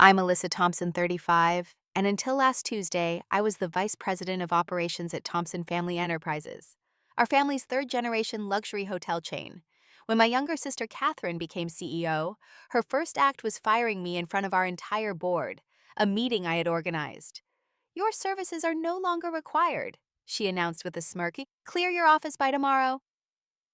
I'm Alyssa Thompson, 35, and until last Tuesday, I was the Vice President of Operations at Thompson Family Enterprises, our family's third-generation luxury hotel chain. When my younger sister Katherine became CEO, her first act was firing me in front of our entire board, a meeting I had organized. "Your services are no longer required," she announced with a smirk. "Clear your office by tomorrow."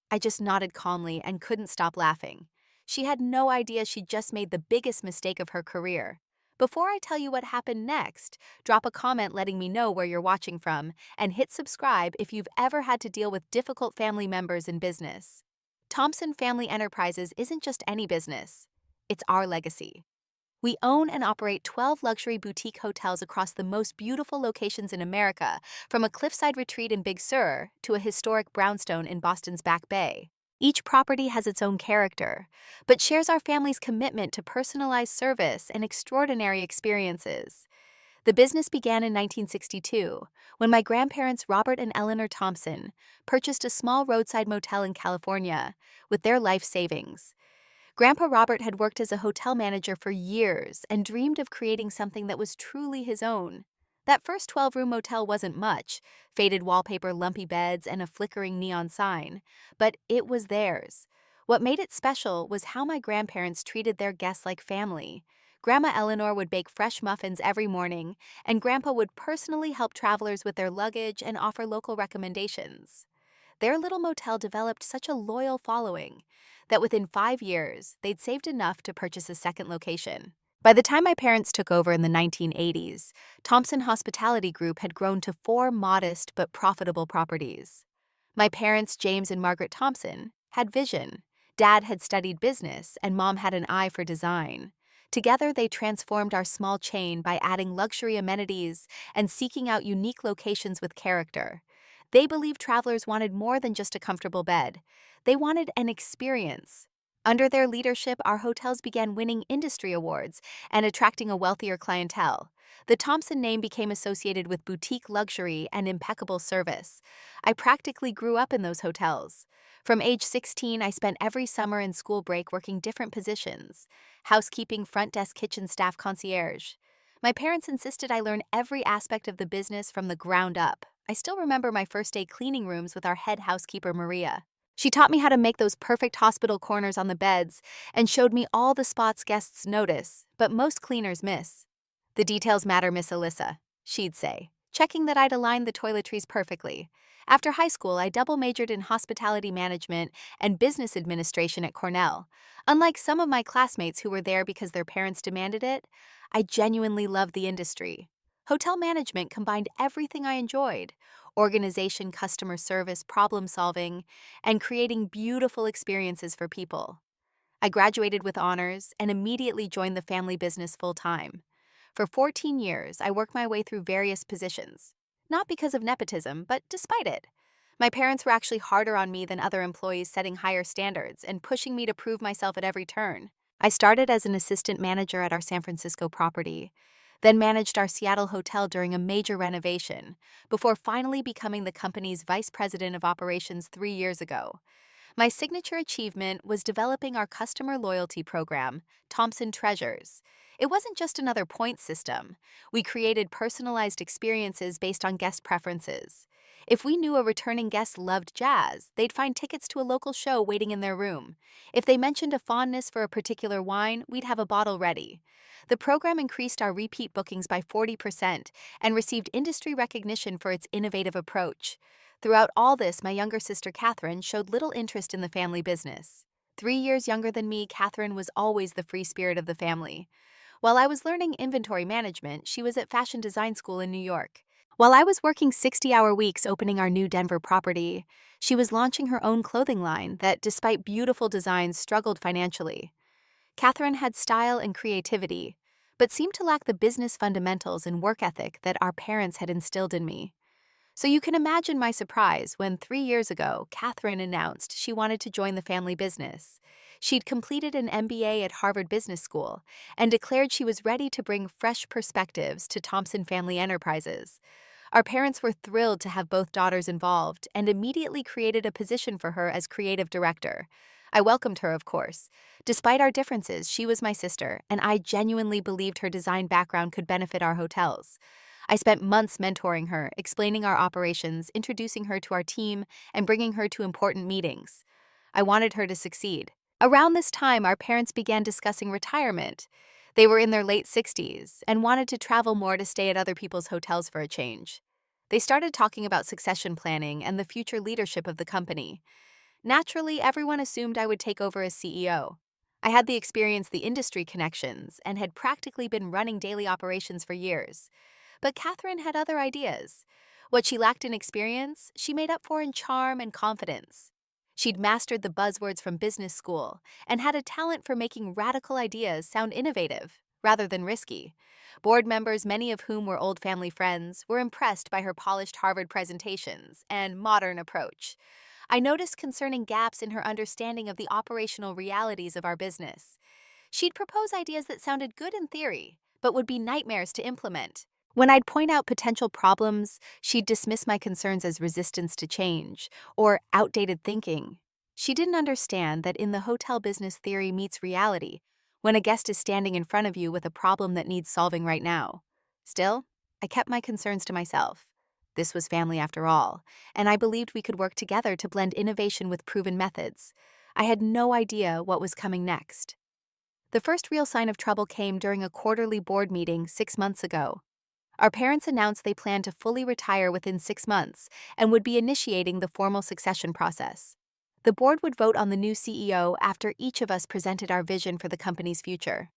I just nodded calmly and couldn't stop laughing. She had no idea she'd just made the biggest mistake of her career. Before I tell you what happened next, drop a comment letting me know where you're watching from, and hit subscribe if you've ever had to deal with difficult family members in business. Thompson Family Enterprises isn't just any business. It's our legacy. We own and operate 12 luxury boutique hotels across the most beautiful locations in America, from a cliffside retreat in Big Sur to a historic brownstone in Boston's Back Bay. Each property has its own character, but shares our family's commitment to personalized service and extraordinary experiences. The business began in 1962, when my grandparents Robert and Eleanor Thompson purchased a small roadside motel in California with their life savings. Grandpa Robert had worked as a hotel manager for years and dreamed of creating something that was truly his own. That first 12-room motel wasn't much, faded wallpaper, lumpy beds, and a flickering neon sign, but it was theirs. What made it special was how my grandparents treated their guests like family. Grandma Eleanor would bake fresh muffins every morning, and Grandpa would personally help travelers with their luggage and offer local recommendations. Their little motel developed such a loyal following that within 5 years, they'd saved enough to purchase a second location. By the time my parents took over in the 1980s, Thompson Hospitality Group had grown to 4 modest but profitable properties. My parents, James and Margaret Thompson, had vision. Dad had studied business, and Mom had an eye for design. Together, they transformed our small chain by adding luxury amenities and seeking out unique locations with character. They believed travelers wanted more than just a comfortable bed. They wanted an experience. Under their leadership, our hotels began winning industry awards and attracting a wealthier clientele. The Thompson name became associated with boutique luxury and impeccable service. I practically grew up in those hotels. From age 16, I spent every summer and school break working different positions: housekeeping, front desk, kitchen staff, concierge. My parents insisted I learn every aspect of the business from the ground up. I still remember my first day cleaning rooms with our head housekeeper, Maria. She taught me how to make those perfect hospital corners on the beds and showed me all the spots guests notice, but most cleaners miss. "The details matter, Miss Alyssa," she'd say, checking that I'd aligned the toiletries perfectly. After high school, I double majored in hospitality management and business administration at Cornell. Unlike some of my classmates who were there because their parents demanded it, I genuinely loved the industry. Hotel management combined everything I enjoyed: organization, customer service, problem solving, and creating beautiful experiences for people. I graduated with honors and immediately joined the family business full time. For 14 years, I worked my way through various positions, not because of nepotism, but despite it. My parents were actually harder on me than other employees, setting higher standards and pushing me to prove myself at every turn. I started as an assistant manager at our San Francisco property, then managed our Seattle hotel during a major renovation, before finally becoming the company's vice president of operations 3 years ago. My signature achievement was developing our customer loyalty program, Thompson Treasures. It wasn't just another point system. We created personalized experiences based on guest preferences. If we knew a returning guest loved jazz, they'd find tickets to a local show waiting in their room. If they mentioned a fondness for a particular wine, we'd have a bottle ready. The program increased our repeat bookings by 40% and received industry recognition for its innovative approach. Throughout all this, my younger sister Katherine showed little interest in the family business. 3 years younger than me, Katherine was always the free spirit of the family. While I was learning inventory management, she was at fashion design school in New York. While I was working 60-hour weeks opening our new Denver property, she was launching her own clothing line that, despite beautiful designs, struggled financially. Katherine had style and creativity, but seemed to lack the business fundamentals and work ethic that our parents had instilled in me. So you can imagine my surprise when 3 years ago, Katherine announced she wanted to join the family business. She'd completed an MBA at Harvard Business School and declared she was ready to bring fresh perspectives to Thompson Family Enterprises. Our parents were thrilled to have both daughters involved and immediately created a position for her as creative director. I welcomed her, of course. Despite our differences, she was my sister, and I genuinely believed her design background could benefit our hotels. I spent months mentoring her, explaining our operations, introducing her to our team, and bringing her to important meetings. I wanted her to succeed. Around this time, our parents began discussing retirement. They were in their late 60s and wanted to travel more to stay at other people's hotels for a change. They started talking about succession planning and the future leadership of the company. Naturally, everyone assumed I would take over as CEO. I had the experience, the industry connections, and had practically been running daily operations for years. But Katherine had other ideas. What she lacked in experience, she made up for in charm and confidence. She'd mastered the buzzwords from business school and had a talent for making radical ideas sound innovative rather than risky. Board members, many of whom were old family friends, were impressed by her polished Harvard presentations and modern approach. I noticed concerning gaps in her understanding of the operational realities of our business. She'd propose ideas that sounded good in theory, but would be nightmares to implement. When I'd point out potential problems, she'd dismiss my concerns as resistance to change or outdated thinking. She didn't understand that in the hotel business, theory meets reality when a guest is standing in front of you with a problem that needs solving right now. Still, I kept my concerns to myself. This was family after all, and I believed we could work together to blend innovation with proven methods. I had no idea what was coming next. The first real sign of trouble came during a quarterly board meeting 6 months ago. Our parents announced they planned to fully retire within 6 months and would be initiating the formal succession process. The board would vote on the new CEO after each of us presented our vision for the company's future.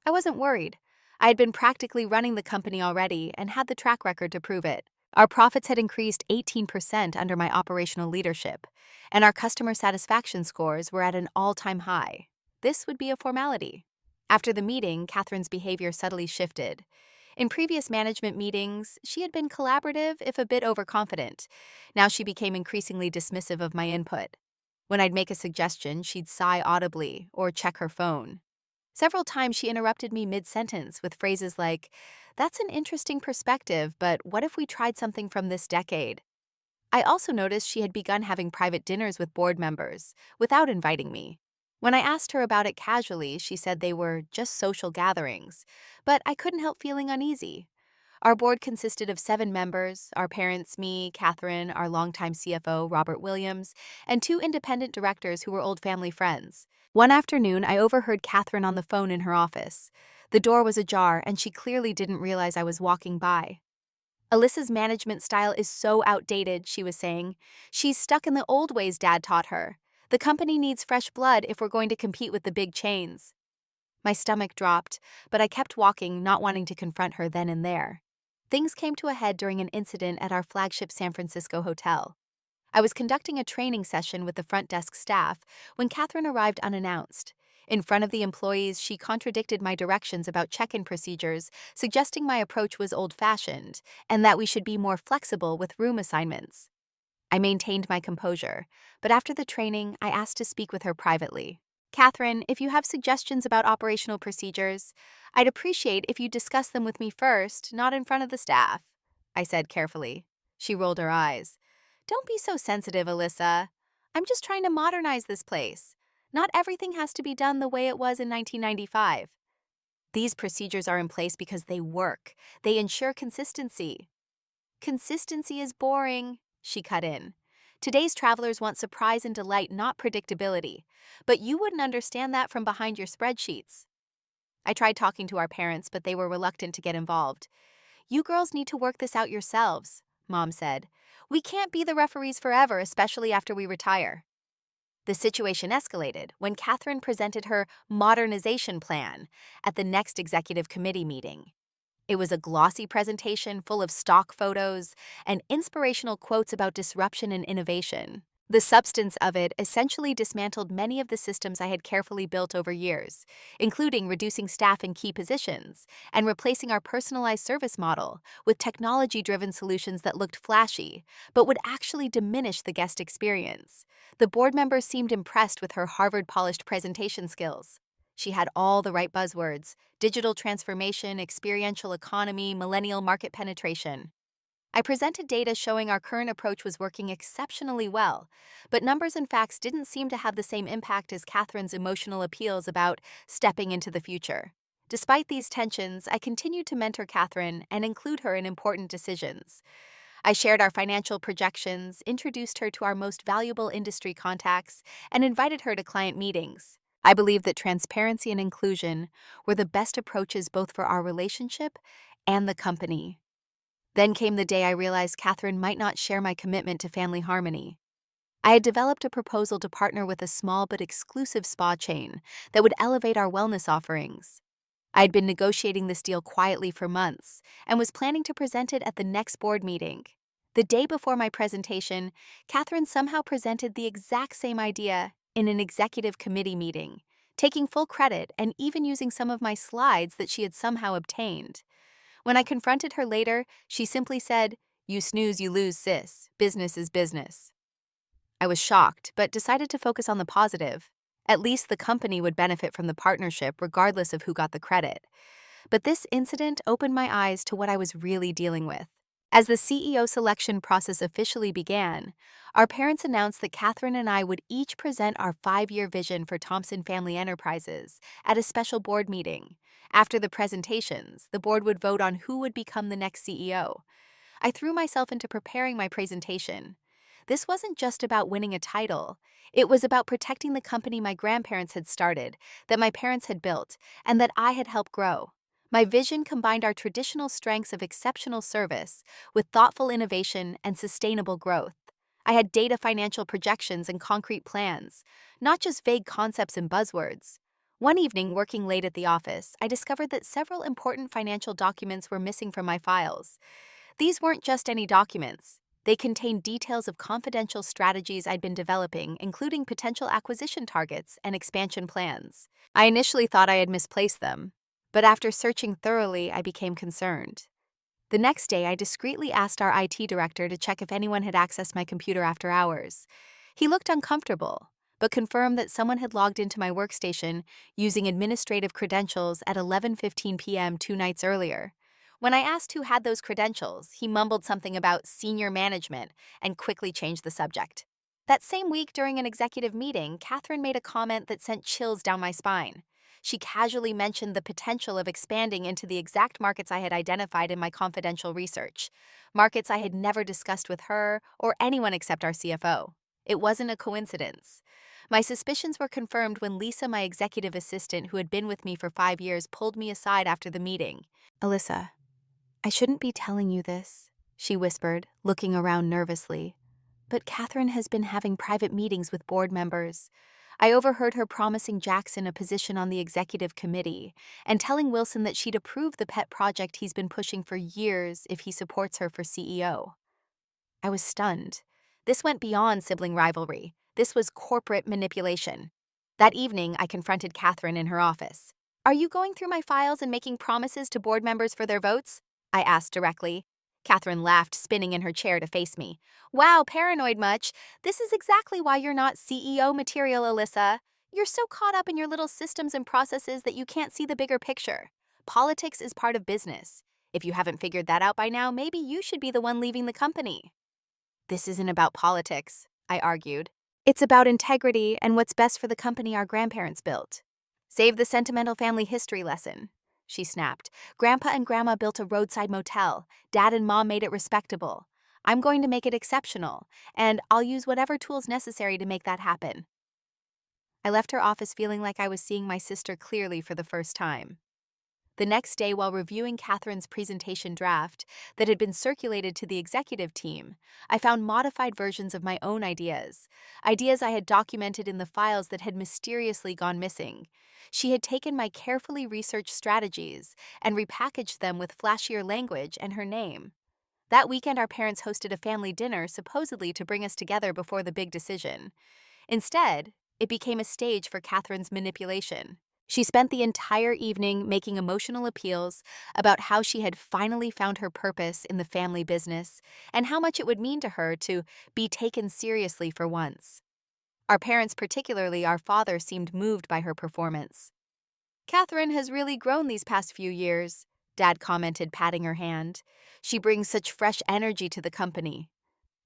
I wasn't worried. I had been practically running the company already and had the track record to prove it. Our profits had increased 18% under my operational leadership, and our customer satisfaction scores were at an all-time high. This would be a formality. After the meeting, Katherine's behavior subtly shifted. In previous management meetings, she had been collaborative, if a bit overconfident. Now she became increasingly dismissive of my input. When I'd make a suggestion, she'd sigh audibly or check her phone. Several times she interrupted me mid-sentence with phrases like, "That's an interesting perspective, but what if we tried something from this decade?" I also noticed she had begun having private dinners with board members, without inviting me. When I asked her about it casually, she said they were just social gatherings, but I couldn't help feeling uneasy. Our board consisted of 7 members, our parents, me, Katherine, our longtime CFO, Robert Williams, and 2 independent directors who were old family friends. One afternoon, I overheard Katherine on the phone in her office. The door was ajar, and she clearly didn't realize I was walking by. "Alyssa's management style is so outdated," she was saying. "She's stuck in the old ways Dad taught her. The company needs fresh blood if we're going to compete with the big chains." My stomach dropped, but I kept walking, not wanting to confront her then and there. Things came to a head during an incident at our flagship San Francisco hotel. I was conducting a training session with the front desk staff when Katherine arrived unannounced. In front of the employees, she contradicted my directions about check-in procedures, suggesting my approach was old-fashioned and that we should be more flexible with room assignments. I maintained my composure, but after the training, I asked to speak with her privately. "Katherine, if you have suggestions about operational procedures, I'd appreciate if you discuss them with me first, not in front of the staff," I said carefully. She rolled her eyes. "Don't be so sensitive, Alyssa. I'm just trying to modernize this place. Not everything has to be done the way it was in 1995. These procedures are in place because they work. They ensure consistency." "Consistency is boring," she cut in. "Today's travelers want surprise and delight, not predictability. But you wouldn't understand that from behind your spreadsheets." I tried talking to our parents, but they were reluctant to get involved. "You girls need to work this out yourselves," Mom said. "We can't be the referees forever, especially after we retire." The situation escalated when Katherine presented her modernization plan at the next executive committee meeting. It was a glossy presentation full of stock photos and inspirational quotes about disruption and innovation. The substance of it essentially dismantled many of the systems I had carefully built over years, including reducing staff in key positions and replacing our personalized service model with technology-driven solutions that looked flashy, but would actually diminish the guest experience. The board members seemed impressed with her Harvard-polished presentation skills. She had all the right buzzwords: digital transformation, experiential economy, millennial market penetration. I presented data showing our current approach was working exceptionally well, but numbers and facts didn't seem to have the same impact as Catherine's emotional appeals about stepping into the future. Despite these tensions, I continued to mentor Catherine and include her in important decisions. I shared our financial projections, introduced her to our most valuable industry contacts, and invited her to client meetings. I believe that transparency and inclusion were the best approaches both for our relationship and the company. Then came the day I realized Catherine might not share my commitment to family harmony. I had developed a proposal to partner with a small but exclusive spa chain that would elevate our wellness offerings. I had been negotiating this deal quietly for months and was planning to present it at the next board meeting. The day before my presentation, Catherine somehow presented the exact same idea in an executive committee meeting, taking full credit and even using some of my slides that she had somehow obtained. When I confronted her later, she simply said, "You snooze, you lose, sis. Business is business." I was shocked, but decided to focus on the positive. At least the company would benefit from the partnership regardless of who got the credit. But this incident opened my eyes to what I was really dealing with. As the CEO selection process officially began, our parents announced that Catherine and I would each present our 5-year vision for Thompson Family Enterprises at a special board meeting. After the presentations, the board would vote on who would become the next CEO. I threw myself into preparing my presentation. This wasn't just about winning a title. It was about protecting the company my grandparents had started, that my parents had built, and that I had helped grow. My vision combined our traditional strengths of exceptional service with thoughtful innovation and sustainable growth. I had data financial projections and concrete plans, not just vague concepts and buzzwords. One evening, working late at the office, I discovered that several important financial documents were missing from my files. These weren't just any documents. They contained details of confidential strategies I'd been developing, including potential acquisition targets and expansion plans. I initially thought I had misplaced them, but after searching thoroughly, I became concerned. The next day, I discreetly asked our IT director to check if anyone had accessed my computer after hours. He looked uncomfortable, but confirmed that someone had logged into my workstation using administrative credentials at 11:15 p.m. 2 nights earlier. When I asked who had those credentials, he mumbled something about senior management and quickly changed the subject. That same week, during an executive meeting, Catherine made a comment that sent chills down my spine. She casually mentioned the potential of expanding into the exact markets I had identified in my confidential research, markets I had never discussed with her or anyone except our CFO. It wasn't a coincidence. My suspicions were confirmed when Lisa, my executive assistant who had been with me for 5 years, pulled me aside after the meeting. "Alyssa, I shouldn't be telling you this," she whispered, looking around nervously. "But Catherine has been having private meetings with board members. I overheard her promising Jackson a position on the executive committee and telling Wilson that she'd approve the pet project he's been pushing for years if he supports her for CEO. I was stunned. This went beyond sibling rivalry. This was corporate manipulation. That evening, I confronted Catherine in her office. "Are you going through my files and making promises to board members for their votes?" I asked directly. Catherine laughed, spinning in her chair to face me. "Wow, paranoid much? This is exactly why you're not CEO material, Alyssa. You're so caught up in your little systems and processes that you can't see the bigger picture. Politics is part of business. If you haven't figured that out by now, maybe you should be the one leaving the company." "This isn't about politics," I argued. "It's about integrity and what's best for the company our grandparents built." "Save the sentimental family history lesson," she snapped. "Grandpa and Grandma built a roadside motel. Dad and Mom made it respectable. I'm going to make it exceptional, and I'll use whatever tools necessary to make that happen." I left her office feeling like I was seeing my sister clearly for the first time. The next day, while reviewing Catherine's presentation draft that had been circulated to the executive team, I found modified versions of my own ideas I had documented in the files that had mysteriously gone missing. She had taken my carefully researched strategies and repackaged them with flashier language and her name. That weekend, our parents hosted a family dinner supposedly to bring us together before the big decision. Instead, it became a stage for Catherine's manipulation. She spent the entire evening making emotional appeals about how she had finally found her purpose in the family business and how much it would mean to her to be taken seriously for once. Our parents, particularly our father, seemed moved by her performance. "Catherine has really grown these past few years," Dad commented, patting her hand. "She brings such fresh energy to the company."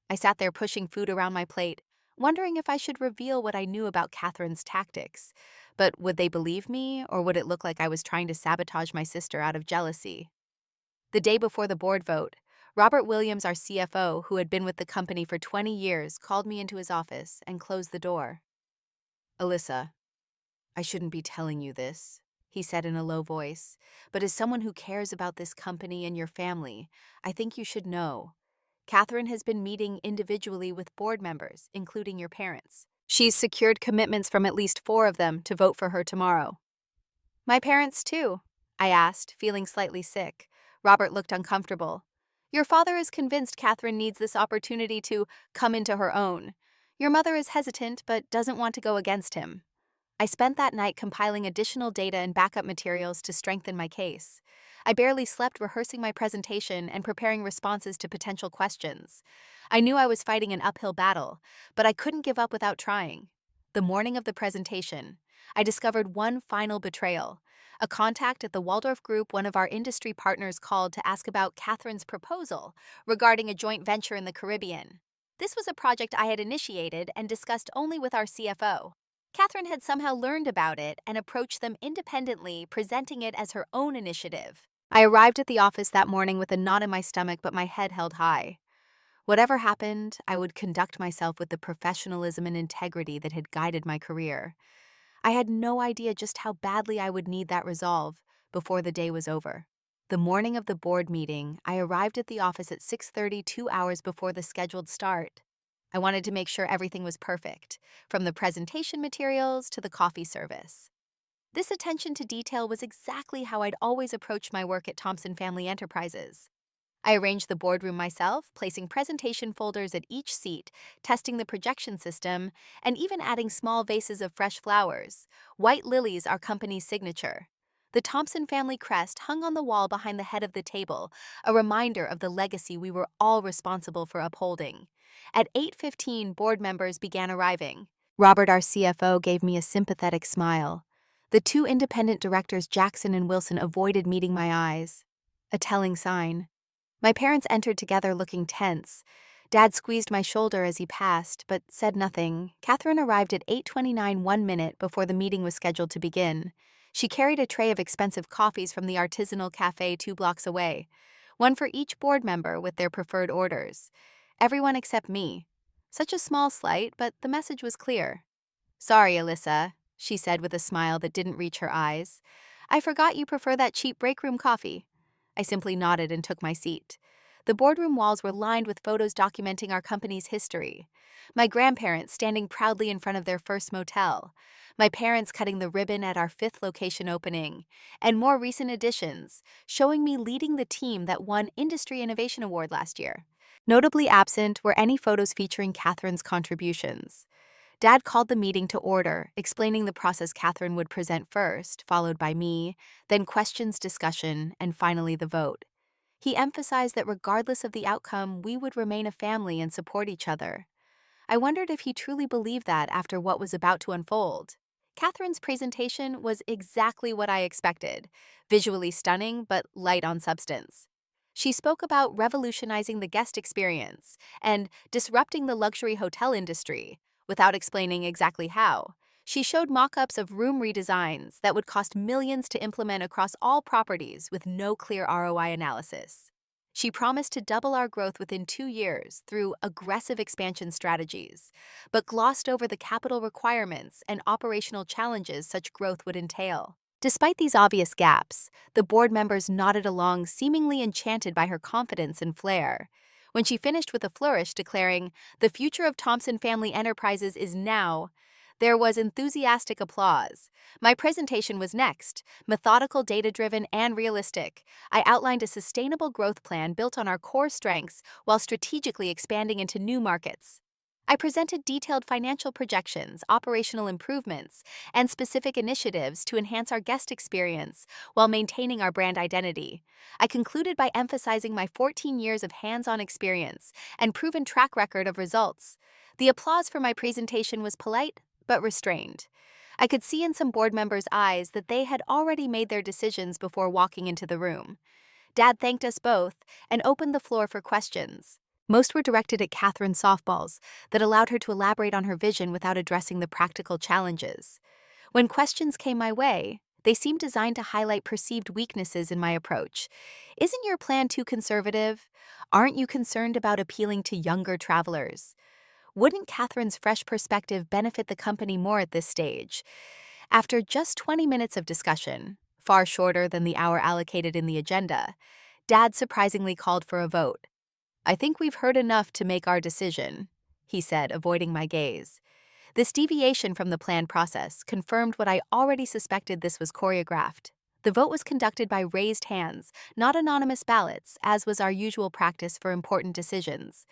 I sat there pushing food around my plate, wondering if I should reveal what I knew about Catherine's tactics. But would they believe me, or would it look like I was trying to sabotage my sister out of jealousy? The day before the board vote, Robert Williams, our CFO, who had been with the company for 20 years, called me into his office and closed the door. "Alyssa, I shouldn't be telling you this," he said in a low voice, "but as someone who cares about this company and your family, I think you should know. Katherine has been meeting individually with board members, including your parents. She's secured commitments from at least 4 of them to vote for her tomorrow." "My parents, too?" I asked, feeling slightly sick. Robert looked uncomfortable. "Your father is convinced Katherine needs this opportunity to come into her own. Your mother is hesitant but doesn't want to go against him." I spent that night compiling additional data and backup materials to strengthen my case. I barely slept rehearsing my presentation and preparing responses to potential questions. I knew I was fighting an uphill battle, but I couldn't give up without trying. The morning of the presentation, I discovered one final betrayal. A contact at the Waldorf Group, one of our industry partners, called to ask about Catherine's proposal regarding a joint venture in the Caribbean. This was a project I had initiated and discussed only with our CFO. Katherine had somehow learned about it and approached them independently, presenting it as her own initiative. I arrived at the office that morning with a knot in my stomach, but my head held high. Whatever happened, I would conduct myself with the professionalism and integrity that had guided my career. I had no idea just how badly I would need that resolve before the day was over. The morning of the board meeting, I arrived at the office at 6:30, 2 hours before the scheduled start. I wanted to make sure everything was perfect, from the presentation materials to the coffee service. This attention to detail was exactly how I'd always approached my work at Thompson Family Enterprises. I arranged the boardroom myself, placing presentation folders at each seat, testing the projection system, and even adding small vases of fresh flowers. White lilies, our company's signature. The Thompson family crest hung on the wall behind the head of the table, a reminder of the legacy we were all responsible for upholding. At 8:15, board members began arriving. Robert, our CFO, gave me a sympathetic smile. The 2 independent directors, Jackson and Wilson, avoided meeting my eyes. A telling sign. My parents entered together looking tense. Dad squeezed my shoulder as he passed, but said nothing. Katherine arrived at 8:29, 1 minute before the meeting was scheduled to begin. She carried a tray of expensive coffees from the artisanal cafe 2 blocks away, one for each board member with their preferred orders. Everyone except me. Such a small slight, but the message was clear. "Sorry, Alyssa," she said with a smile that didn't reach her eyes. "I forgot you prefer that cheap break room coffee." I simply nodded and took my seat. The boardroom walls were lined with photos documenting our company's history. My grandparents standing proudly in front of their first motel, my parents cutting the ribbon at our 5th location opening, and more recent additions, showing me leading the team that won Industry Innovation Award last year. Notably absent were any photos featuring Catherine's contributions. Dad called the meeting to order, explaining the process. Katherine would present first, followed by me, then questions, discussion, and finally the vote. He emphasized that regardless of the outcome, we would remain a family and support each other. I wondered if he truly believed that after what was about to unfold. Catherine's presentation was exactly what I expected, visually stunning but light on substance. She spoke about revolutionizing the guest experience and disrupting the luxury hotel industry, without explaining exactly how. She showed mock-ups of room redesigns that would cost millions to implement across all properties with no clear ROI analysis. She promised to double our growth within 2 years through aggressive expansion strategies, but glossed over the capital requirements and operational challenges such growth would entail. Despite these obvious gaps, the board members nodded along, seemingly enchanted by her confidence and flair. When she finished with a flourish, declaring, "The future of Thompson Family Enterprises is now," there was enthusiastic applause. My presentation was next, methodical, data-driven, and realistic. I outlined a sustainable growth plan built on our core strengths while strategically expanding into new markets. I presented detailed financial projections, operational improvements, and specific initiatives to enhance our guest experience while maintaining our brand identity. I concluded by emphasizing my 14 years of hands-on experience and proven track record of results. The applause for my presentation was polite but restrained. I could see in some board members' eyes that they had already made their decisions before walking into the room. Dad thanked us both and opened the floor for questions. Most were directed at Catherine's softballs that allowed her to elaborate on her vision without addressing the practical challenges. When questions came my way, they seemed designed to highlight perceived weaknesses in my approach. Isn't your plan too conservative? Aren't you concerned about appealing to younger travelers? Wouldn't Catherine's fresh perspective benefit the company more at this stage? After just 20 minutes of discussion, far shorter than the hour allocated in the agenda, Dad surprisingly called for a vote. "I think we've heard enough to make our decision," he said, avoiding my gaze. This deviation from the planned process confirmed what I already suspected: this was choreographed. The vote was conducted by raised hands, not anonymous ballots, as was our usual practice for important decisions.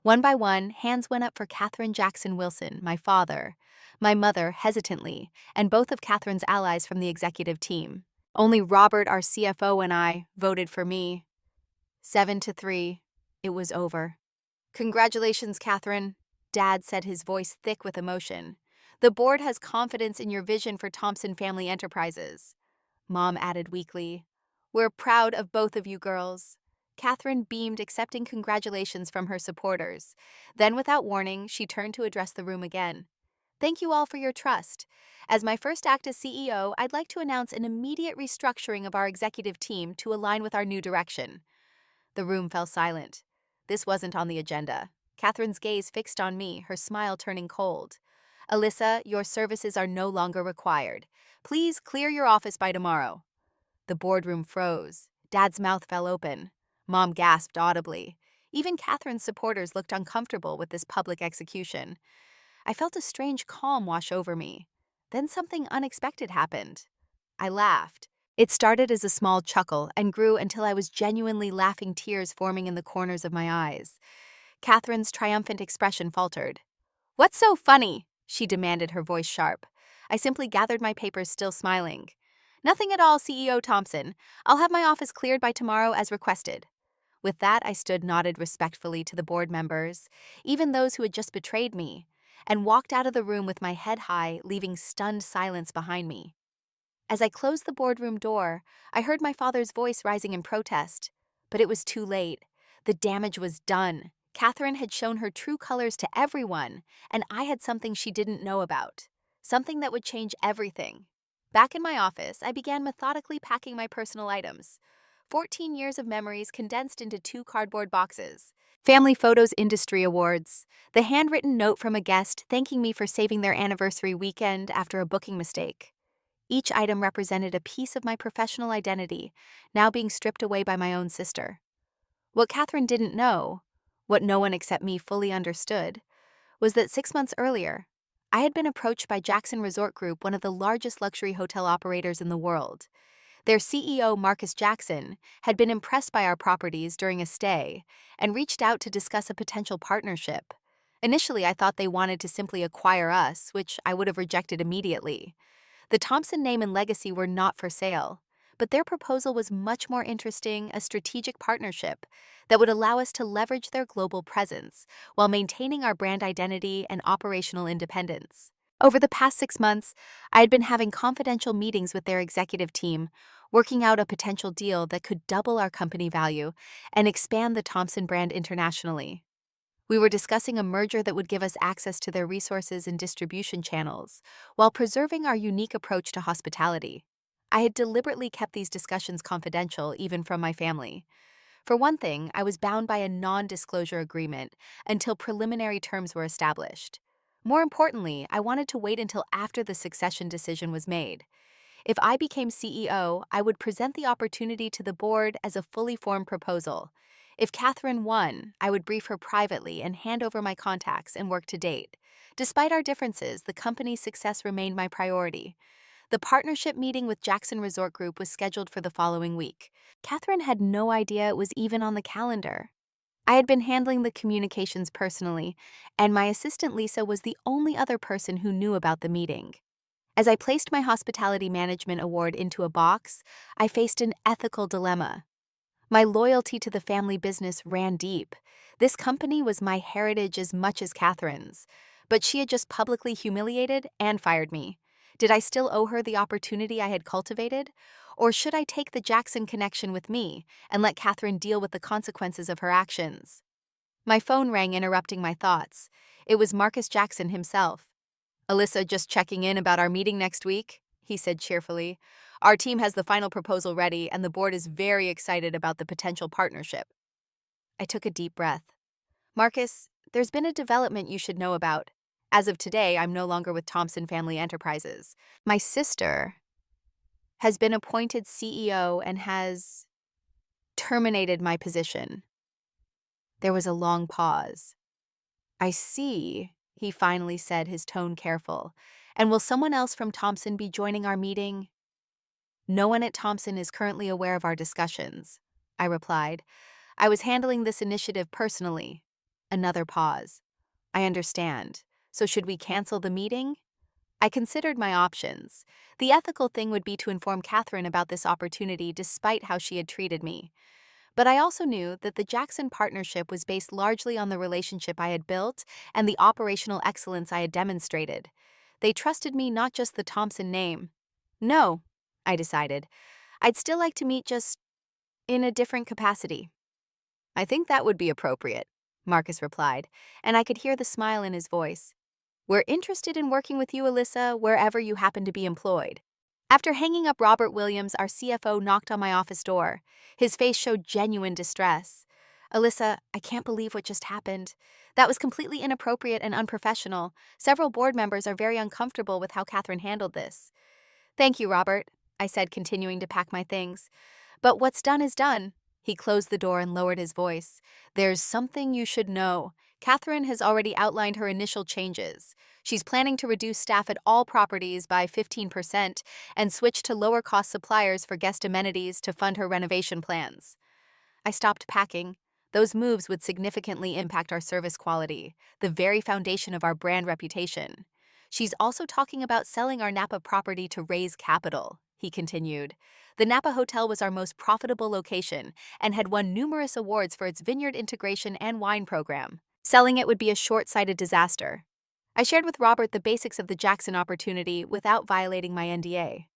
One by one, hands went up for Katherine Jackson Wilson, my father, my mother hesitantly, and both of Catherine's allies from the executive team. Only Robert, our CFO, and I voted for me. 7-3. It was over. "Congratulations, Katherine," Dad said, his voice thick with emotion. "The board has confidence in your vision for Thompson Family Enterprises." Mom added weakly, "We're proud of both of you girls." Katherine beamed, accepting congratulations from her supporters. Then, without warning, she turned to address the room again. "Thank you all for your trust. As my first act as CEO, I'd like to announce an immediate restructuring of our executive team to align with our new direction." The room fell silent. This wasn't on the agenda. Catherine's gaze fixed on me, her smile turning cold. "Alyssa, your services are no longer required. Please clear your office by tomorrow." The boardroom froze. Dad's mouth fell open. Mom gasped audibly. Even Catherine's supporters looked uncomfortable with this public execution. I felt a strange calm wash over me. Then something unexpected happened. I laughed. It started as a small chuckle and grew until I was genuinely laughing, tears forming in the corners of my eyes. Catherine's triumphant expression faltered. "What's so funny?" she demanded, her voice sharp. I simply gathered my papers, still smiling. "Nothing at all, CEO Thompson. I'll have my office cleared by tomorrow as requested." With that, I stood, nodded respectfully to the board members, even those who had just betrayed me, and walked out of the room with my head high, leaving stunned silence behind me. As I closed the boardroom door, I heard my father's voice rising in protest. But it was too late. The damage was done. Katherine had shown her true colors to everyone, and I had something she didn't know about. Something that would change everything. Back in my office, I began methodically packing my personal items. 14 years of memories condensed into 2 cardboard boxes. Family photos, industry awards, the handwritten note from a guest thanking me for saving their anniversary weekend after a booking mistake. Each item represented a piece of my professional identity, now being stripped away by my own sister. What Katherine didn't know, what no one except me fully understood, was that 6 months earlier, I had been approached by Jackson Resort Group, one of the largest luxury hotel operators in the world. Their CEO, Marcus Jackson, had been impressed by our properties during a stay and reached out to discuss a potential partnership. Initially, I thought they wanted to simply acquire us, which I would have rejected immediately. The Thompson name and legacy were not for sale, but their proposal was much more interesting: a strategic partnership that would allow us to leverage their global presence while maintaining our brand identity and operational independence. Over the past 6 months, I had been having confidential meetings with their executive team, working out a potential deal that could double our company value and expand the Thompson brand internationally. We were discussing a merger that would give us access to their resources and distribution channels, while preserving our unique approach to hospitality. I had deliberately kept these discussions confidential, even from my family. For one thing, I was bound by a non-disclosure agreement until preliminary terms were established. More importantly, I wanted to wait until after the succession decision was made. If I became CEO, I would present the opportunity to the board as a fully formed proposal. If Katherine won, I would brief her privately and hand over my contacts and work to date. Despite our differences, the company's success remained my priority. The partnership meeting with Jackson Resort Group was scheduled for the following week. Katherine had no idea it was even on the calendar. I had been handling the communications personally, and my assistant Lisa was the only other person who knew about the meeting. As I placed my hospitality management award into a box, I faced an ethical dilemma. My loyalty to the family business ran deep. This company was my heritage as much as Catherine's, but she had just publicly humiliated and fired me. Did I still owe her the opportunity I had cultivated? Or should I take the Jackson connection with me and let Katherine deal with the consequences of her actions? My phone rang, interrupting my thoughts. It was Marcus Jackson himself. "Alyssa, just checking in about our meeting next week," he said cheerfully. "Our team has the final proposal ready, and the board is very excited about the potential partnership." I took a deep breath. "Marcus, there's been a development you should know about. As of today, I'm no longer with Thompson Family Enterprises. My sister has been appointed CEO and has terminated my position." There was a long pause. "I see," he finally said, his tone careful. "And will someone else from Thompson be joining our meeting?" "No one at Thompson is currently aware of our discussions," I replied. "I was handling this initiative personally." Another pause. "I understand. So should we cancel the meeting?" I considered my options. The ethical thing would be to inform Katherine about this opportunity despite how she had treated me. But I also knew that the Jackson partnership was based largely on the relationship I had built and the operational excellence I had demonstrated. They trusted me, not just the Thompson name. "No," I decided. "I'd still like to meet, just in a different capacity." "I think that would be appropriate," Marcus replied, and I could hear the smile in his voice. "We're interested in working with you, Alyssa, wherever you happen to be employed." After hanging up, Robert Williams, our CFO, knocked on my office door. His face showed genuine distress. "Alyssa, I can't believe what just happened. That was completely inappropriate and unprofessional. Several board members are very uncomfortable with how Katherine handled this." "Thank you, Robert," I said, continuing to pack my things. "But what's done is done." He closed the door and lowered his voice. "There's something you should know. Katherine has already outlined her initial changes. She's planning to reduce staff at all properties by 15% and switch to lower-cost suppliers for guest amenities to fund her renovation plans." I stopped packing. Those moves would significantly impact our service quality, the very foundation of our brand reputation. "She's also talking about selling our Napa property to raise capital," he continued. "The Napa Hotel was our most profitable location and had won numerous awards for its vineyard integration and wine program. Selling it would be a short-sighted disaster." I shared with Robert the basics of the Jackson opportunity without violating my NDA.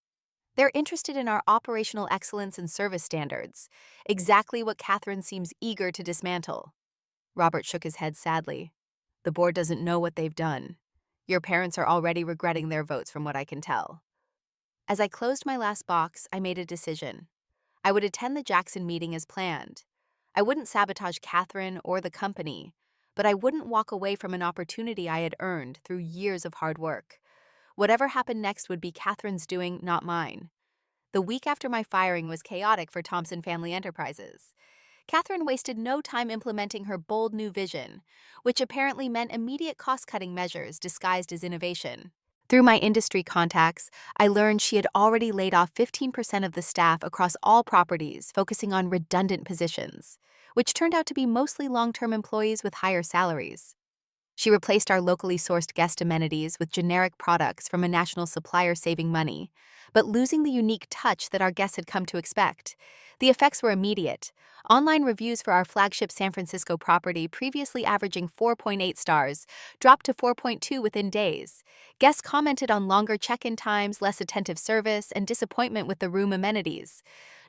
"They're interested in our operational excellence and service standards, exactly what Katherine seems eager to dismantle." Robert shook his head sadly. "The board doesn't know what they've done. Your parents are already regretting their votes, from what I can tell." As I closed my last box, I made a decision. I would attend the Jackson meeting as planned. I wouldn't sabotage Katherine or the company, but I wouldn't walk away from an opportunity I had earned through years of hard work. Whatever happened next would be Katherine's doing, not mine. The week after my firing was chaotic for Thompson Family Enterprises. Katherine wasted no time implementing her bold new vision, which apparently meant immediate cost-cutting measures disguised as innovation. Through my industry contacts, I learned she had already laid off 15% of the staff across all properties, focusing on redundant positions, which turned out to be mostly long-term employees with higher salaries. She replaced our locally sourced guest amenities with generic products from a national supplier, saving money, but losing the unique touch that our guests had come to expect. The effects were immediate. Online reviews for our flagship San Francisco property, previously averaging 4.8 stars, dropped to 4.2 within days. Guests commented on longer check-in times, less attentive service, and disappointment with the room amenities.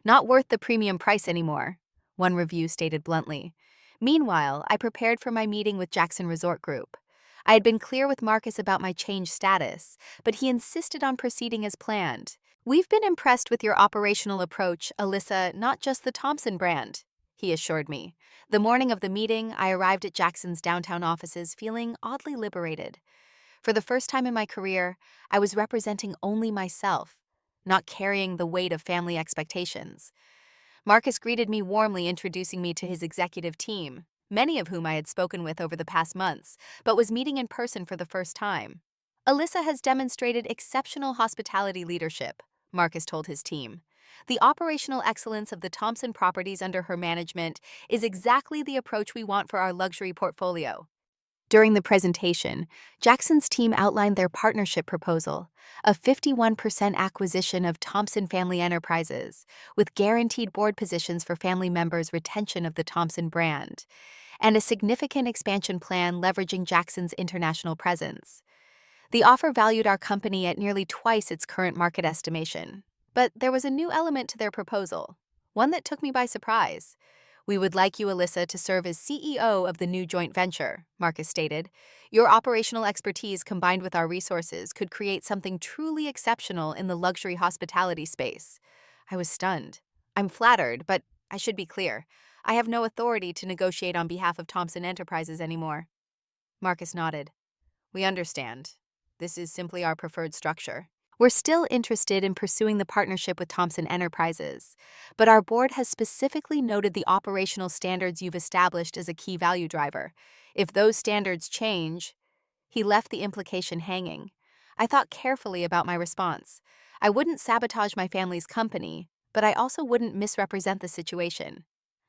"Not worth the premium price anymore," one review stated bluntly. Meanwhile, I prepared for my meeting with Jackson Resort Group. I had been clear with Marcus about my change status, but he insisted on proceeding as planned. "We've been impressed with your operational approach, Alyssa, not just the Thompson brand," he assured me. The morning of the meeting, I arrived at Jackson's downtown offices feeling oddly liberated. For the first time in my career, I was representing only myself, not carrying the weight of family expectations. Marcus greeted me warmly, introducing me to his executive team, many of whom I had spoken with over the past months, but was meeting in person for the first time. "Alyssa has demonstrated exceptional hospitality leadership," Marcus told his team. "The operational excellence of the Thompson properties under her management is exactly the approach we want for our luxury portfolio." During the presentation, Jackson's team outlined their partnership proposal, a 51% acquisition of Thompson Family Enterprises, with guaranteed board positions for family members' retention of the Thompson brand, and a significant expansion plan leveraging Jackson's international presence. The offer valued our company at nearly twice its current market estimation. But there was a new element to their proposal, one that took me by surprise. "We would like you, Alyssa, to serve as CEO of the new joint venture," Marcus stated. "Your operational expertise combined with our resources could create something truly exceptional in the luxury hospitality space." I was stunned. I'm flattered, but I should be clear. I have no authority to negotiate on behalf of Thompson Enterprises anymore. Marcus nodded. "We understand. This is simply our preferred structure. We're still interested in pursuing the partnership with Thompson Enterprises, but our board has specifically noted the operational standards you've established as a key value driver. If those standards change..." He left the implication hanging. I thought carefully about my response. I wouldn't sabotage my family's company, but I also wouldn't misrepresent the situation.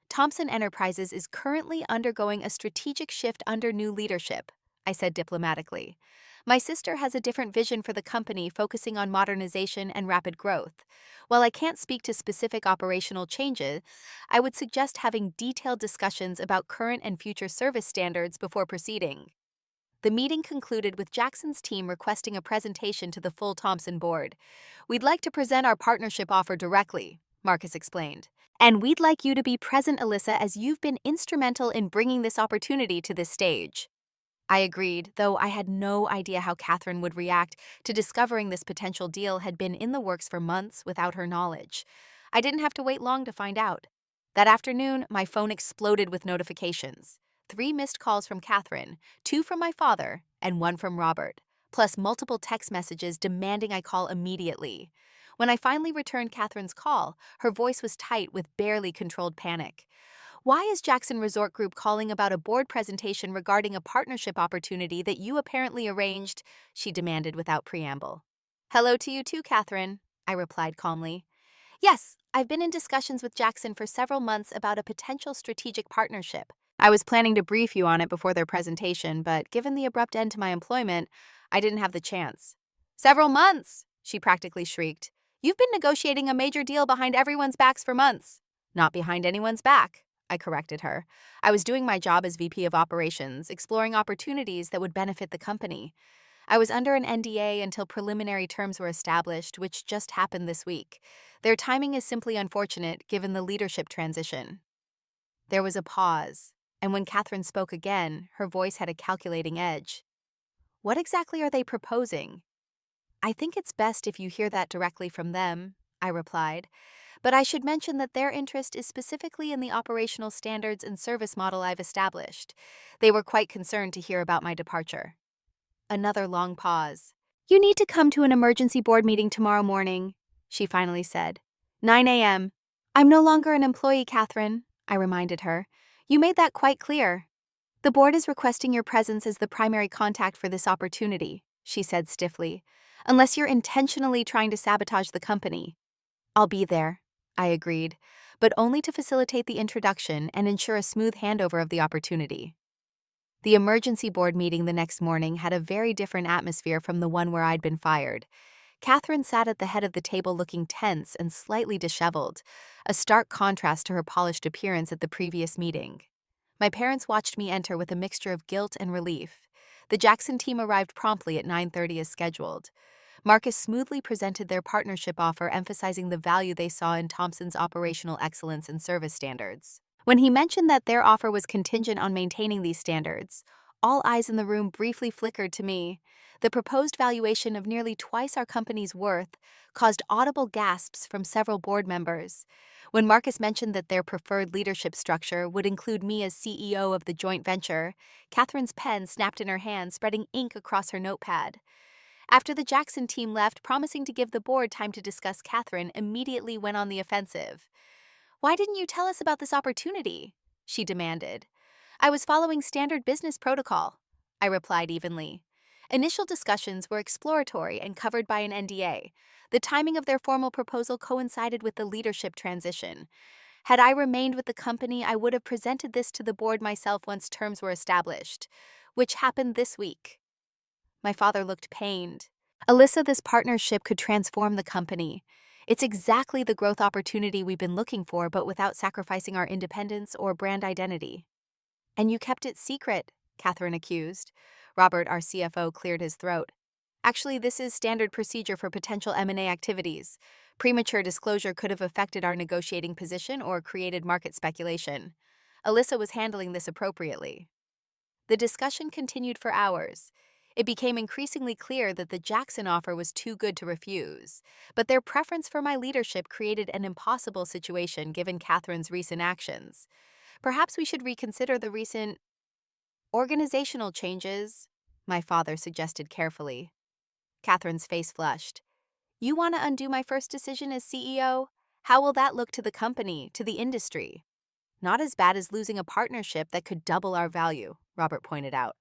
"Thompson Enterprises is currently undergoing a strategic shift under new leadership," I said diplomatically. "My sister has a different vision for the company, focusing on modernization and rapid growth. While I can't speak to specific operational changes, I would suggest having detailed discussions about current and future service standards before proceeding." The meeting concluded with Jackson's team requesting a presentation to the full Thompson board. "We'd like to present our partnership offer directly," Marcus explained. "And we'd like you to be present, Alyssa, as you've been instrumental in bringing this opportunity to this stage." I agreed, though I had no idea how Katherine would react to discovering this potential deal had been in the works for months without her knowledge. I didn't have to wait long to find out. That afternoon, my phone exploded with notifications. 3 missed calls from Katherine, 2 from my father, and 1 from Robert, plus multiple text messages demanding I call immediately. When I finally returned Katherine's call, her voice was tight with barely controlled panic. "Why is Jackson Resort Group calling about a board presentation regarding a partnership opportunity that you apparently arranged?" she demanded without preamble. "Hello to you too, Katherine," I replied calmly. "Yes, I've been in discussions with Jackson for several months about a potential strategic partnership. I was planning to brief you on it before their presentation, but given the abrupt end to my employment, I didn't have the chance." "Several months!" she practically shrieked. "You've been negotiating a major deal behind everyone's backs for months." "Not behind anyone's back," I corrected her. "I was doing my job as VP of Operations, exploring opportunities that would benefit the company. I was under an NDA until preliminary terms were established, which just happened this week. Their timing is simply unfortunate, given the leadership transition." There was a pause, and when Katherine spoke again, her voice had a calculating edge. "What exactly are they proposing?" "I think it's best if you hear that directly from them," I replied. "But I should mention that their interest is specifically in the operational standards and service model I've established. They were quite concerned to hear about my departure." Another long pause. "You need to come to an emergency board meeting tomorrow morning," she finally said. "9 a.m. "I'm no longer an employee, Katherine," I reminded her. "You made that quite clear." "The board is requesting your presence as the primary contact for this opportunity," she said stiffly, "unless you're intentionally trying to sabotage the company." "I'll be there," I agreed, but only to facilitate the introduction and ensure a smooth handover of the opportunity. The emergency board meeting the next morning had a very different atmosphere from the one where I'd been fired. Katherine sat at the head of the table looking tense and slightly disheveled, a stark contrast to her polished appearance at the previous meeting. My parents watched me enter with a mixture of guilt and relief. The Jackson team arrived promptly at 9:30 as scheduled. Marcus smoothly presented their partnership offer, emphasizing the value they saw in Thompson's operational excellence and service standards. When he mentioned that their offer was contingent on maintaining these standards, all eyes in the room briefly flickered to me. The proposed valuation of nearly twice our company's worth caused audible gasps from several board members. When Marcus mentioned that their preferred leadership structure would include me as CEO of the joint venture, Katherine's pen snapped in her hand, spreading ink across her notepad. After the Jackson team left, promising to give the board time to discuss, Katherine immediately went on the offensive. "Why didn't you tell us about this opportunity?" she demanded. "I was following standard business protocol," I replied evenly. "Initial discussions were exploratory and covered by an NDA. The timing of their formal proposal coincided with the leadership transition. Had I remained with the company, I would have presented this to the board myself once terms were established, which happened this week." My father looked pained. "Alyssa, this partnership could transform the company. It's exactly the growth opportunity we've been looking for, but without sacrificing our independence or brand identity." "And you kept it secret," Katherine accused. Robert, our CFO, cleared his throat. Actually, this is standard procedure for potential M&A activities. Premature disclosure could have affected our negotiating position or created market speculation. Alyssa was handling this appropriately. The discussion continued for hours. It became increasingly clear that the Jackson offer was too good to refuse, but their preference for my leadership created an impossible situation given Catherine's recent actions. Perhaps we should reconsider the recent organizational changes, my father suggested carefully. Catherine's face flushed. You want to undo my first decision as CEO? How will that look to the company, to the industry? Not as bad as losing a partnership that could double our value, Robert pointed out.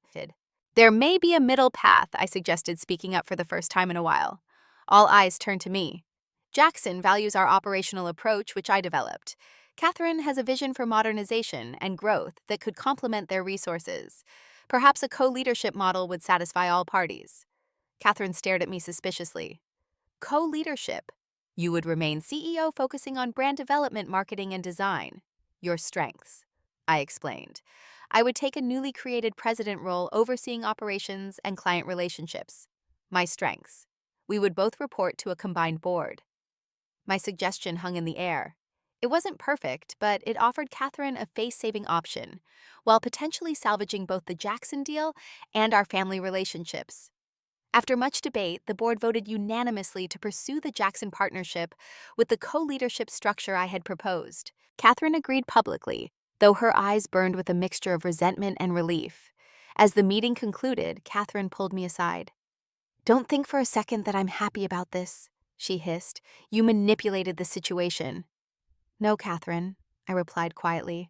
There may be a middle path, I suggested, speaking up for the first time in a while. All eyes turned to me. Jackson values our operational approach, which I developed. Catherine has a vision for modernization and growth that could complement their resources. Perhaps a co-leadership model would satisfy all parties. Catherine stared at me suspiciously. Co-leadership. You would remain CEO focusing on brand development, marketing, and design. Your strengths, I explained. I would take a newly created president role overseeing operations and client relationships. My strengths. We would both report to a combined board. My suggestion hung in the air. It wasn't perfect, but it offered Catherine a face-saving option, while potentially salvaging both the Jackson deal and our family relationships. After much debate, the board voted unanimously to pursue the Jackson partnership with the co-leadership structure I had proposed. Catherine agreed publicly, though her eyes burned with a mixture of resentment and relief. As the meeting concluded, Catherine pulled me aside. Don't think for a second that I'm happy about this, she hissed. You manipulated the situation. No, Catherine, I replied quietly.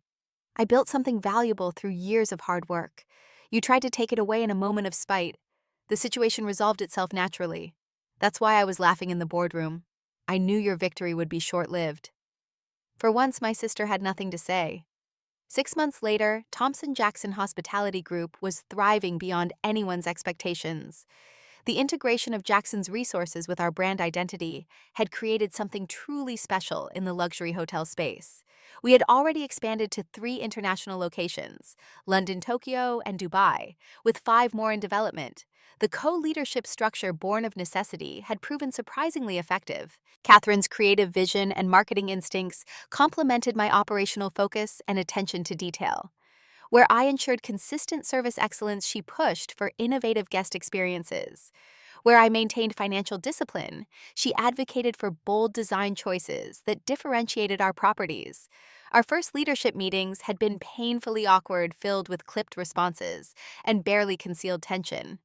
I built something valuable through years of hard work. You tried to take it away in a moment of spite. The situation resolved itself naturally. That's why I was laughing in the boardroom. I knew your victory would be short-lived. For once, my sister had nothing to say. 6 months later, Thompson Jackson Hospitality Group was thriving beyond anyone's expectations. The integration of Jackson's resources with our brand identity had created something truly special in the luxury hotel space. We had already expanded to 3 international locations, London, Tokyo, and Dubai, with 5 more in development. The co-leadership structure born of necessity had proven surprisingly effective. Catherine's creative vision and marketing instincts complemented my operational focus and attention to detail. Where I ensured consistent service excellence, she pushed for innovative guest experiences. Where I maintained financial discipline, she advocated for bold design choices that differentiated our properties. Our first leadership meetings had been painfully awkward, filled with clipped responses and barely concealed tension.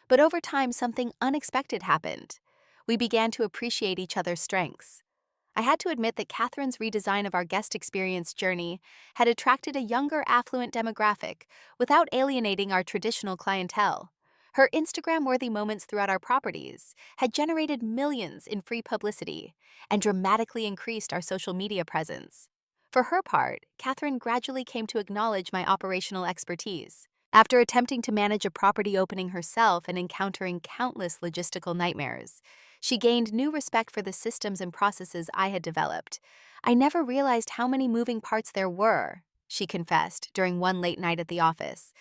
But over time, something unexpected happened. We began to appreciate each other's strengths. I had to admit that Catherine's redesign of our guest experience journey had attracted a younger, affluent demographic without alienating our traditional clientele. Her Instagram-worthy moments throughout our properties had generated millions in free publicity and dramatically increased our social media presence. For her part, Catherine gradually came to acknowledge my operational expertise. After attempting to manage a property opening herself and encountering countless logistical nightmares, she gained new respect for the systems and processes I had developed. I never realized how many moving parts there were, she confessed during one late night at the office.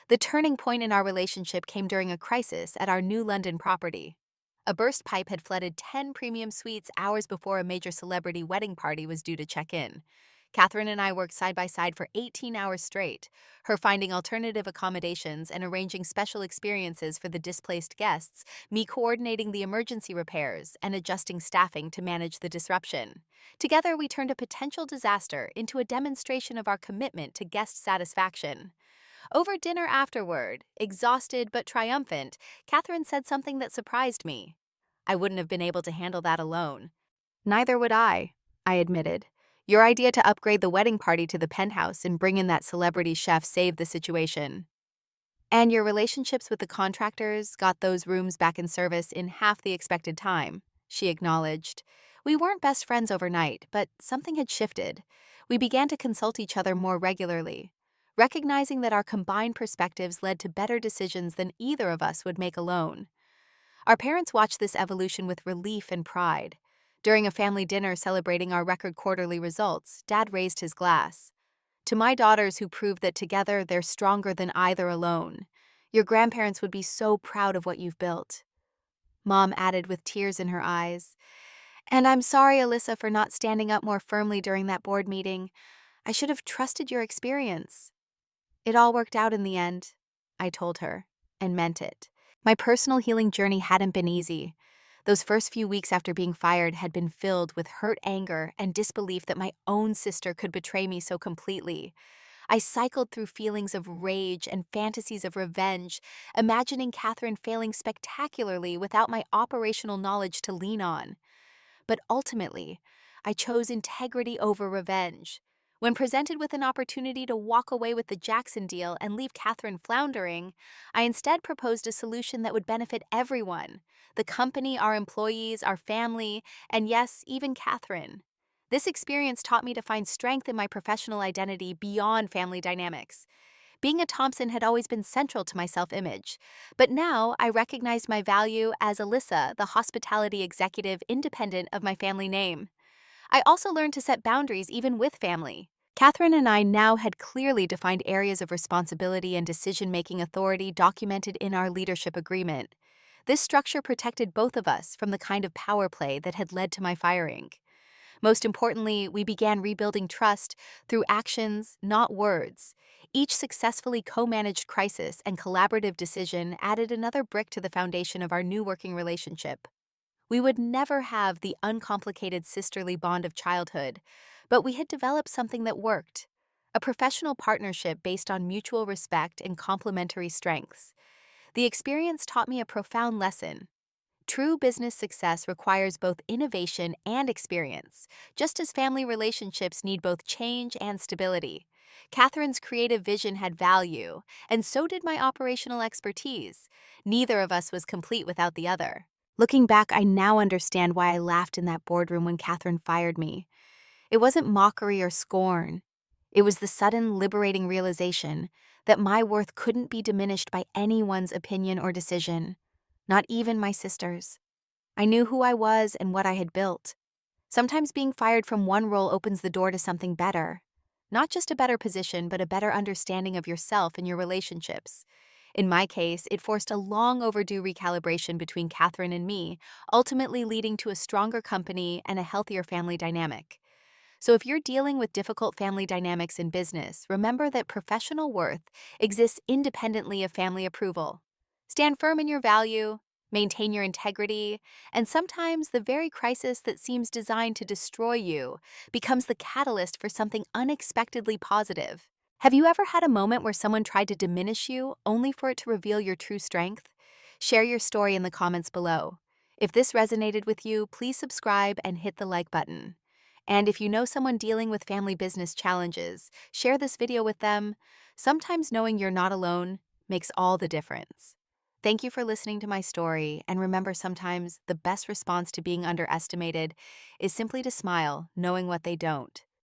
The turning point in our relationship came during a crisis at our new London property. A burst pipe had flooded 10 premium suites hours before a major celebrity wedding party was due to check in. Catherine and I worked side by side for 18 hours straight, her finding alternative accommodations and arranging special experiences for the displaced guests, me coordinating the emergency repairs and adjusting staffing to manage the disruption. Together, we turned a potential disaster into a demonstration of our commitment to guest satisfaction. Over dinner afterward, exhausted but triumphant, Catherine said something that surprised me. I wouldn't have been able to handle that alone. Neither would I admitted. Your idea to upgrade the wedding party to the penthouse and bring in that celebrity chef saved the situation. And your relationships with the contractors got those rooms back in service in half the expected time, she acknowledged. We weren't best friends overnight, but something had shifted. We began to consult each other more regularly, recognizing that our combined perspectives led to better decisions than either of us would make alone. Our parents watched this evolution with relief and pride. During a family dinner celebrating our record quarterly results, Dad raised his glass. To my daughters who proved that together they're stronger than either alone. Your grandparents would be so proud of what you've built. Mom added with tears in her eyes. And I'm sorry, Alyssa, for not standing up more firmly during that board meeting. I should have trusted your experience. It all worked out in the end, I told her, and meant it. My personal healing journey hadn't been easy. Those first few weeks after being fired had been filled with hurt anger and disbelief that my own sister could betray me so completely. I cycled through feelings of rage and fantasies of revenge, imagining Katherine failing spectacularly without my operational knowledge to lean on. But ultimately, I chose integrity over revenge. When presented with an opportunity to walk away with the Jackson deal and leave Katherine floundering, I instead proposed a solution that would benefit everyone: the company, our employees, our family, and yes, even Katherine. This experience taught me to find strength in my professional identity beyond family dynamics. Being a Thompson had always been central to my self-image, but now I recognized my value as Alyssa, the hospitality executive independent of my family name. I also learned to set boundaries even with family. Katherine and I now had clearly defined areas of responsibility and decision-making authority documented in our leadership agreement. This structure protected both of us from the kind of power play that had led to my firing. Most importantly, we began rebuilding trust through actions, not words. Each successfully co-managed crisis and collaborative decision added another brick to the foundation of our new working relationship. We would never have the uncomplicated sisterly bond of childhood, but we had developed something that worked: a professional partnership based on mutual respect and complementary strengths. The experience taught me a profound lesson. True business success requires both innovation and experience, just as family relationships need both change and stability. Catherine's creative vision had value, and so did my operational expertise. Neither of us was complete without the other. Looking back, I now understand why I laughed in that boardroom when Katherine fired me. It wasn't mockery or scorn. It was the sudden, liberating realization that my worth couldn't be diminished by anyone's opinion or decision, not even my sister's. I knew who I was and what I had built. Sometimes being fired from one role opens the door to something better. Not just a better position, but a better understanding of yourself and your relationships. In my case, it forced a long overdue recalibration between Katherine and me, ultimately leading to a stronger company and a healthier family dynamic. So if you're dealing with difficult family dynamics in business, remember that professional worth exists independently of family approval. Stand firm in your value, maintain your integrity, and sometimes the very crisis that seems designed to destroy you becomes the catalyst for something unexpectedly positive. Have you ever had a moment where someone tried to diminish you only for it to reveal your true strength? Share your story in the comments below. If this resonated with you, please subscribe and hit the like button. And if you know someone dealing with family business challenges, share this video with them. Sometimes knowing you're not alone makes all the difference. Thank you for listening to my story, and remember, sometimes the best response to being underestimated is simply to smile, knowing what they don't.